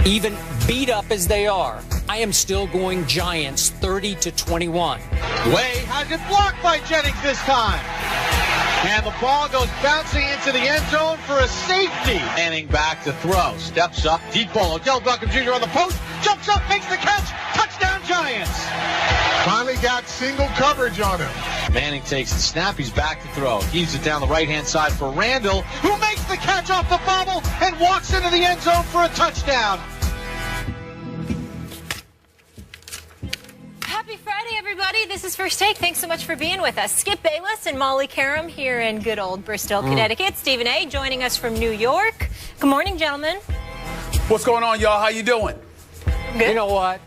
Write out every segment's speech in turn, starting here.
Even beat up as they are, I am still going Giants 30-21. Way has it blocked by Jennings this time. And the ball goes bouncing into the end zone for a safety. Manning back to throw. Steps up. Deep ball. Odell Beckham Jr. on the post. Jumps up. Makes the catch. Touchdown Giants. Finally got single coverage on him. Manning takes the snap. He's back to throw. Heaves it down the right-hand side for Randall, who makes the catch off the bobble and walks into the end zone for a touchdown. Happy Friday, everybody. This is First Take. Thanks so much for being with us. Skip Bayless and Molly Karam here in good old Bristol, Connecticut. Stephen A. joining us from New York. Good morning, gentlemen. What's going on, y'all? How you doing? Good. You know what?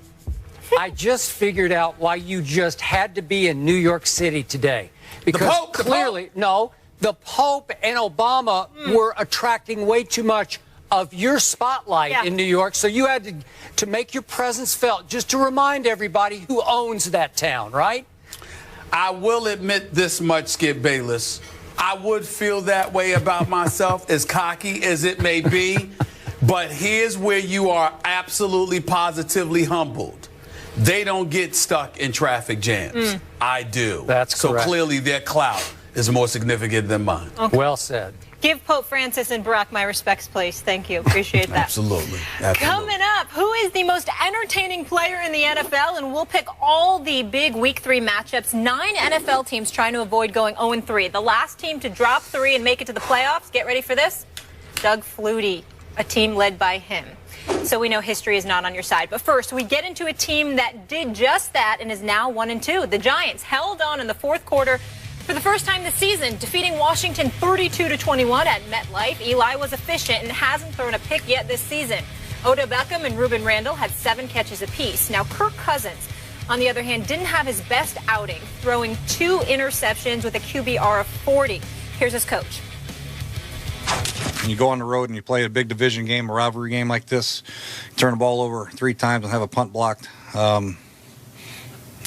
I just figured out why you just had to be in New York City today. Because Pope, clearly, the Pope and Obama were attracting way too much of your spotlight in New York, so you had to make your presence felt, just to remind everybody who owns that town, right? I will admit this much, Skip Bayless. I would feel that way about myself, as cocky as it may be, but here's where you are absolutely positively humbled. They don't get stuck in traffic jams. I do. That's correct. So clearly their clout is more significant than mine. Okay. Well said. Give Pope Francis and Barack my respects, please. Thank you. Appreciate that. Absolutely. Coming up, who is the most entertaining player in the NFL? And we'll pick all the big Week 3 matchups. 9 NFL teams trying to avoid going 0-3. The last team to drop 3 and make it to the playoffs, get ready for this, Doug Flutie, a team led by him. So we know history is not on your side. But first, we get into a team that did just that and is now 1-2. The Giants held on in the fourth quarter for the first time this season, defeating Washington 32-21 at MetLife. Eli was efficient and hasn't thrown a pick yet this season. Odell Beckham and Reuben Randall had 7 catches apiece. Now, Kirk Cousins, on the other hand, didn't have his best outing, throwing 2 interceptions with a QBR of 40. Here's his coach. When you go on the road and you play a big division game, a rivalry game like this, turn the ball over 3 times and have a punt blocked,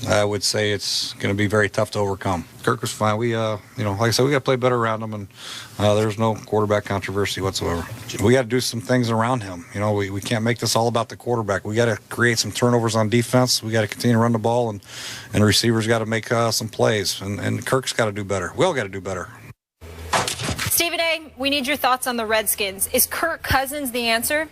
I would say it's going to be very tough to overcome. Kirk was fine. We, like I said, we got to play better around him, and there's no quarterback controversy whatsoever. We got to do some things around him. We can't make this all about the quarterback. We got to create some turnovers on defense. We got to continue to run the ball, and receivers got to make some plays. And Kirk's got to do better. We all got to do better. Stephen A., we need your thoughts on the Redskins. Is Kirk Cousins the answer?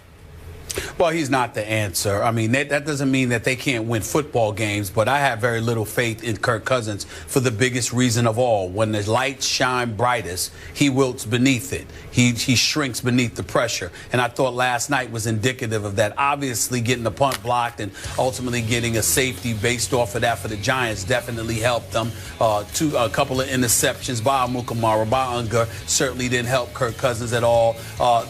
Well, he's not the answer. I mean, that doesn't mean that they can't win football games, but I have very little faith in Kirk Cousins for the biggest reason of all. When the lights shine brightest, he wilts beneath it. He shrinks beneath the pressure. And I thought last night was indicative of that. Obviously, getting the punt blocked and ultimately getting a safety based off of that for the Giants definitely helped them. A couple of interceptions by Amukamara, by Unger, certainly didn't help Kirk Cousins at all.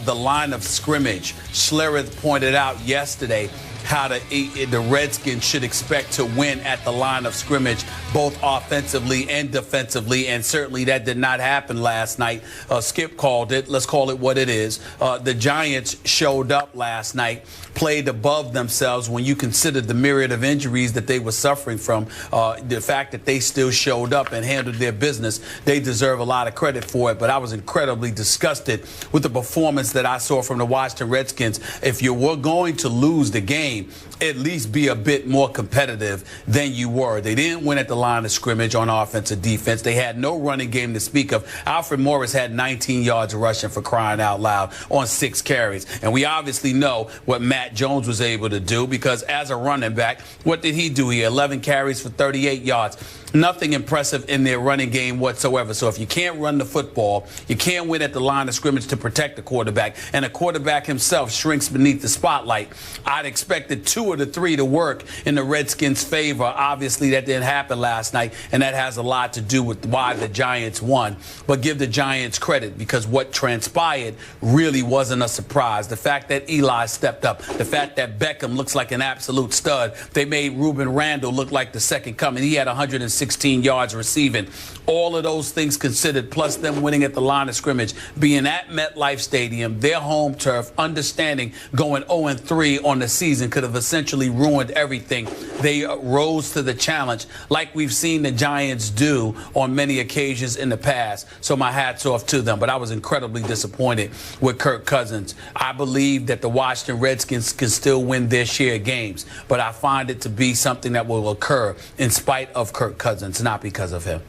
The line of scrimmage, Schlereth pointed out yesterday how the Redskins should expect to win at the line of scrimmage, both offensively and defensively, and certainly that did not happen last night. Skip called it. Let's call it what it is. The Giants showed up last night, played above themselves when you consider the myriad of injuries that they were suffering from. The fact that they still showed up and handled their business, they deserve a lot of credit for it, but I was incredibly disgusted with the performance that I saw from the Washington Redskins. If you were going to lose the game, at least be a bit more competitive than you were. They didn't win at the line of scrimmage on offense or defense. They had no running game to speak of. Alfred Morris had 19 yards rushing, for crying out loud, on 6 carries. And we obviously know what Matt Jones was able to do, because as a running back, what did he do? He had 11 carries for 38 yards. Nothing impressive in their running game whatsoever. So if you can't run the football, you can't win at the line of scrimmage to protect the quarterback, and the quarterback himself shrinks beneath the spotlight, I'd expected 2 of the 3 to work in the Redskins' favor. Obviously, that didn't happen last night, and that has a lot to do with why the Giants won. But give the Giants credit, because what transpired really wasn't a surprise. The fact that Eli stepped up, the fact that Beckham looks like an absolute stud, they made Reuben Randall look like the second coming. He had 106 116 yards receiving. All of those things considered, plus them winning at the line of scrimmage, being at MetLife Stadium, their home turf, understanding going 0-3 on the season could have essentially ruined everything. They rose to the challenge like we've seen the Giants do on many occasions in the past. So my hat's off to them. But I was incredibly disappointed with Kirk Cousins. I believe that the Washington Redskins can still win their share of games, but I find it to be something that will occur in spite of Kirk Cousins, not because of him.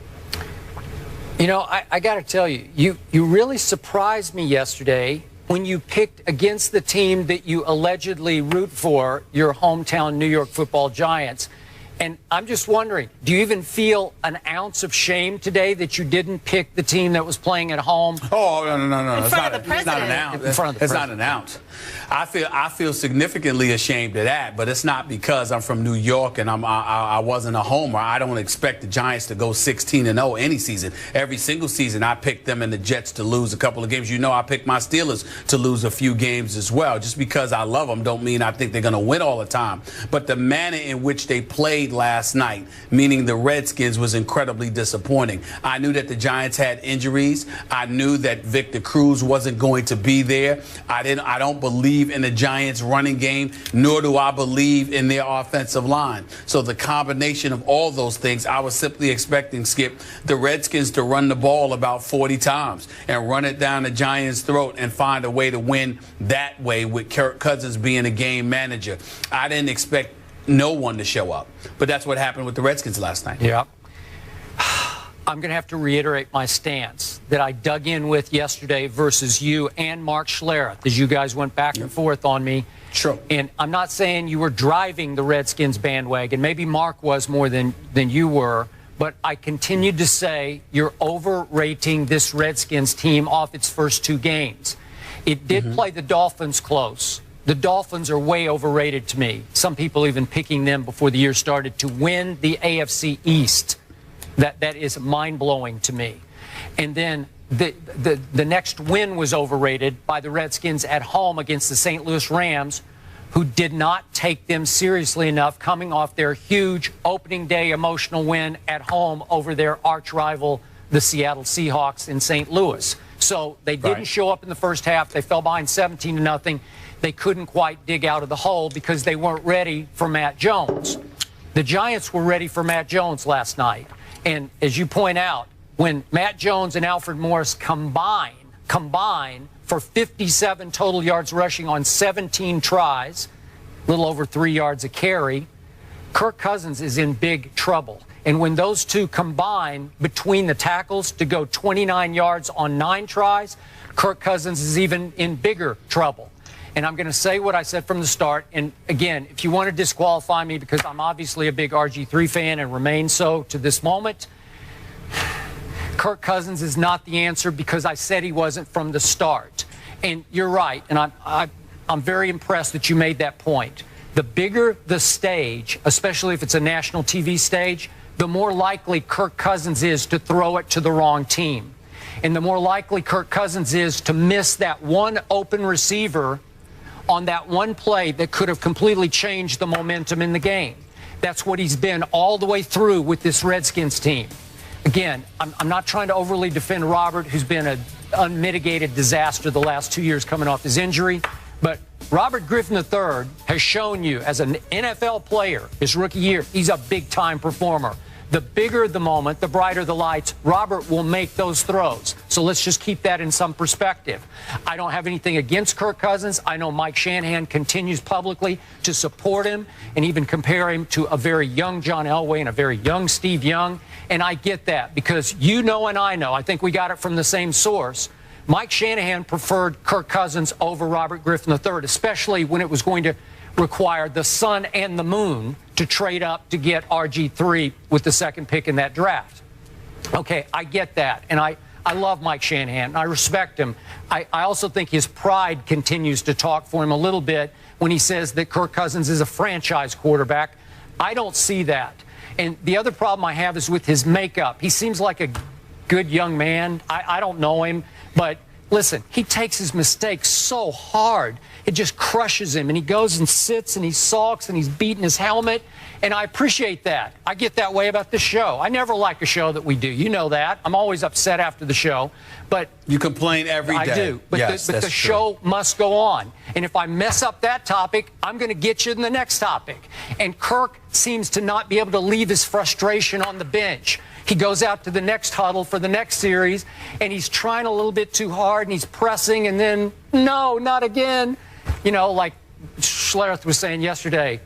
You know, I got to tell you, you really surprised me yesterday when you picked against the team that you allegedly root for, your hometown New York Football Giants. And I'm just wondering, do you even feel an ounce of shame today that you didn't pick the team that was playing at home? Oh, no. In front of the president. It's not an ounce. In front of the It's not an ounce. I feel significantly ashamed of that, but it's not because I'm from New York and I wasn't a homer. I don't expect the Giants to go 16-0 any season. Every single season, I picked them and the Jets to lose a couple of games. You know, I picked my Steelers to lose a few games as well. Just because I love them don't mean I think they're going to win all the time. But the manner in which they played last night, meaning the Redskins, was incredibly disappointing. I knew that the Giants had injuries. I knew that Victor Cruz wasn't going to be there. I don't believe in the Giants running game, nor do I believe in their offensive line. So the combination of all those things, I was simply expecting, Skip, the Redskins to run the ball about 40 times and run it down the Giants' throat and find a way to win that way with Kirk Cousins being a game manager. I didn't expect no one to show up. But that's what happened with the Redskins last night. Yeah. I'm going to have to reiterate my stance that I dug in with yesterday versus you and Mark Schlereth, as you guys went back and forth on me. Sure. And I'm not saying you were driving the Redskins bandwagon. Maybe Mark was more than you were. But I continued to say you're overrating this Redskins team off its first two games. It did play the Dolphins close. The Dolphins are way overrated to me. Some people even picking them before the year started to win the AFC East. That is mind-blowing to me. And then the next win was overrated by the Redskins at home against the St. Louis Rams, who did not take them seriously enough coming off their huge opening day emotional win at home over their arch rival, the Seattle Seahawks in St. Louis. So they didn't show up in the first half. They fell behind 17-0. They couldn't quite dig out of the hole because they weren't ready for Matt Jones. The Giants were ready for Matt Jones last night. And as you point out, when Matt Jones and Alfred Morris combine for 57 total yards rushing on 17 tries, a little over 3 yards a carry, Kirk Cousins is in big trouble. And when those two combine between the tackles to go 29 yards on 9 tries, Kirk Cousins is even in bigger trouble. And I'm going to say what I said from the start. And again, if you want to disqualify me because I'm obviously a big RG3 fan and remain so to this moment, Kirk Cousins is not the answer because I said he wasn't from the start. And you're right. And I'm very impressed that you made that point. The bigger the stage, especially if it's a national TV stage, the more likely Kirk Cousins is to throw it to the wrong team. And the more likely Kirk Cousins is to miss that one open receiver on that one play that could have completely changed the momentum in the game. That's what he's been all the way through with this Redskins team. Again, I'm not trying to overly defend Robert, who's been an unmitigated disaster the last 2 years coming off his injury. But Robert Griffin III has shown you as an NFL player his rookie year, he's a big-time performer. The bigger the moment, the brighter the lights, Robert will make those throws. So let's just keep that in some perspective. I don't have anything against Kirk Cousins. I know Mike Shanahan continues publicly to support him and even compare him to a very young John Elway and a very young Steve Young. And I get that because you know and I know, I think we got it from the same source. Mike Shanahan preferred Kirk Cousins over Robert Griffin III, especially when it was going to require the sun and the moon to trade up to get RG3 with the second pick in that draft. Okay, I get that. And I love Mike Shanahan. I respect him. I also think his pride continues to talk for him a little bit when he says that Kirk Cousins is a franchise quarterback. I don't see that. And the other problem I have is with his makeup. He seems like a good young man. I don't know him, but listen, he takes his mistakes so hard. It just crushes him, and he goes and sits and he sulks and he's beating his helmet, and I appreciate that. I get that way about this show. I never like a show that we do. You know that. I'm always upset after the show, but you complain every day. I do, but yes, the show must go on. And if I mess up that topic, I'm going to get you in the next topic. And Kirk seems to not be able to leave his frustration on the bench. He goes out to the next huddle for the next series, and he's trying a little bit too hard, and he's pressing, and then, no, not again. You know, like Schlereth was saying yesterday,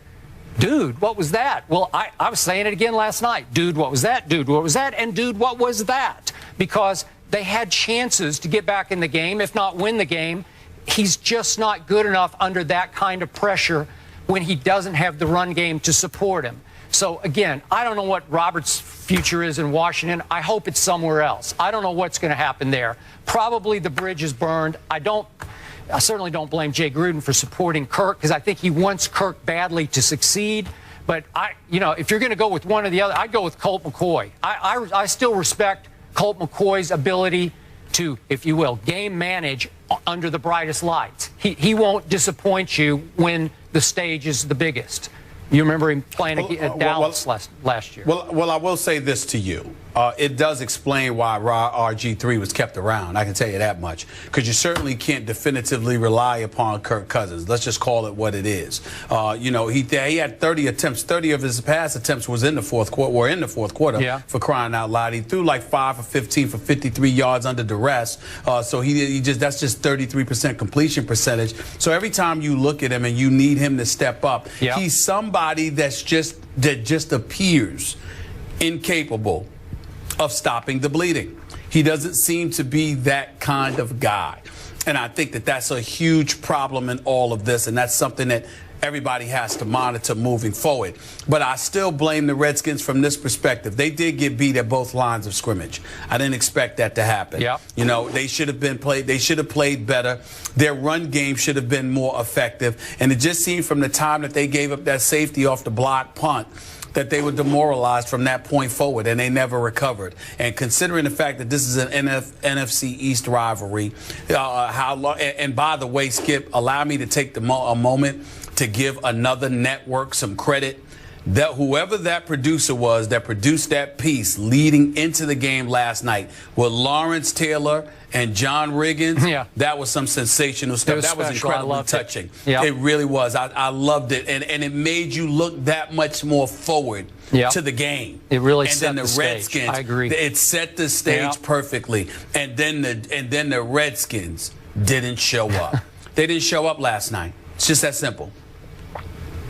dude, what was that? Well, I was saying it again last night. Dude, what was that? Dude, what was that? And dude, what was that? Because they had chances to get back in the game, if not win the game. He's just not good enough under that kind of pressure when he doesn't have the run game to support him. So, again, I don't know what Robert's future is in Washington. I hope it's somewhere else. I don't know what's going to happen there. Probably the bridge is burned. I certainly don't blame Jay Gruden for supporting Kirk, because I think he wants Kirk badly to succeed. But, if you're going to go with one or the other, I'd go with Colt McCoy. I still respect Colt McCoy's ability to, if you will, game manage under the brightest lights. He won't disappoint you when the stage is the biggest. You remember him playing at Dallas last year. Well, I will say this to you. It does explain why RG3 was kept around. I can tell you that much. Because you certainly can't definitively rely upon Kirk Cousins. Let's just call it what it is. He had 30 attempts. 30 of his pass attempts were in the fourth quarter. Yeah. For crying out loud. He threw like 5 for 15 for 53 yards under duress. So that's just 33% completion percentage. So every time you look at him and you need him to step up, yeah, he's somebody that just appears incapable of stopping the bleeding. He doesn't seem to be that kind of guy. And I think that that's a huge problem in all of this, and that's something that everybody has to monitor moving forward. But I still blame the Redskins from this perspective. They did get beat at both lines of scrimmage. I didn't expect that to happen. Yep. They should have played better. Their run game should have been more effective. And it just seemed from the time that they gave up that safety off the block punt that they were demoralized from that point forward, and they never recovered. And considering the fact that this is an NFC East rivalry, and by the way, Skip, allow me to take a moment to give another network some credit. That whoever that producer was that produced that piece leading into the game last night with Lawrence Taylor and John Riggins, yeah, that was some sensational stuff. That was incredibly touching. Yeah. It really was. I loved it, and it made you look that much more forward, yeah, to the game. It really and set then the Redskins, stage. I agree. It set the stage, yeah, perfectly. And then the Redskins didn't show up. They didn't show up last night. It's just that simple.